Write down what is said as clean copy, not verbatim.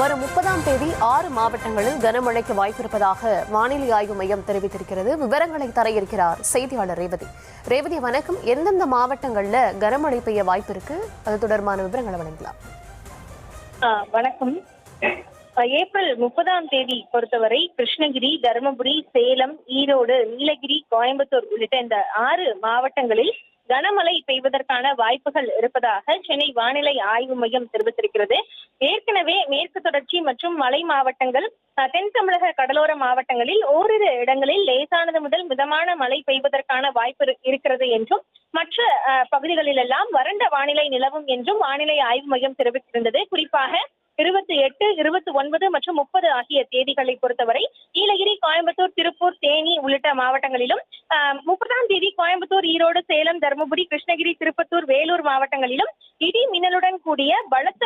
வரும் 30ஆம் தேதி 6 மாவட்டங்களில் கனமழைக்கு வாய்ப்பிருப்பதாக வானிலை ஆய்வு மையம் தெரிவித்திருக்கிறது. விவரங்களை தர இருக்கிறார் செய்தியாளர் ரேவதி. ரேவதி, வணக்கம். எந்தெந்த மாவட்டங்கள்ல கனமழை பெய்ய வாய்ப்பு இருக்கு, அது தொடர்பான விவரங்களை வழங்கலாம். வணக்கம். ஏப்ரல் 30ஆம் தேதி பொறுத்தவரை கிருஷ்ணகிரி, தருமபுரி, சேலம், ஈரோடு, நீலகிரி, கோயம்புத்தூர் உள்ளிட்ட இந்த 6 மாவட்டங்களில் கனமழை பெய்வதற்கான வாய்ப்புகள் இருப்பதாக சென்னை வானிலை ஆய்வு மையம் தெரிவித்திருக்கிறது. ஏற்கனவே மேற்கு தொடர்ச்சி மற்றும் மலை மாவட்டங்கள், தென் தமிழக கடலோர மாவட்டங்களில் ஓரிரு இடங்களில் லேசானது முதல் மிதமான மழை பெய்வதற்கான வாய்ப்பு இருக்கிறது என்றும், மற்ற பகுதிகளில் எல்லாம் வறண்ட வானிலை நிலவும் என்றும் வானிலை ஆய்வு மையம் தெரிவித்திருந்தது. குறிப்பாக 28, 29 மற்றும் 30 ஆகிய தேதிகளை பொறுத்தவரை நீலகிரி, கோயம்புத்தூர், திருப்பூர், தேனி உள்ளிட்ட மாவட்டங்களிலும், 30ஆம் தேதி கோயம்புத்தூர், ஈரோடு, சேலம், தருமபுரி, கிருஷ்ணகிரி, திருப்பத்தூர், வேலூர் மாவட்டங்களிலும் இடி மின்னலுடன் கூடிய பலத்த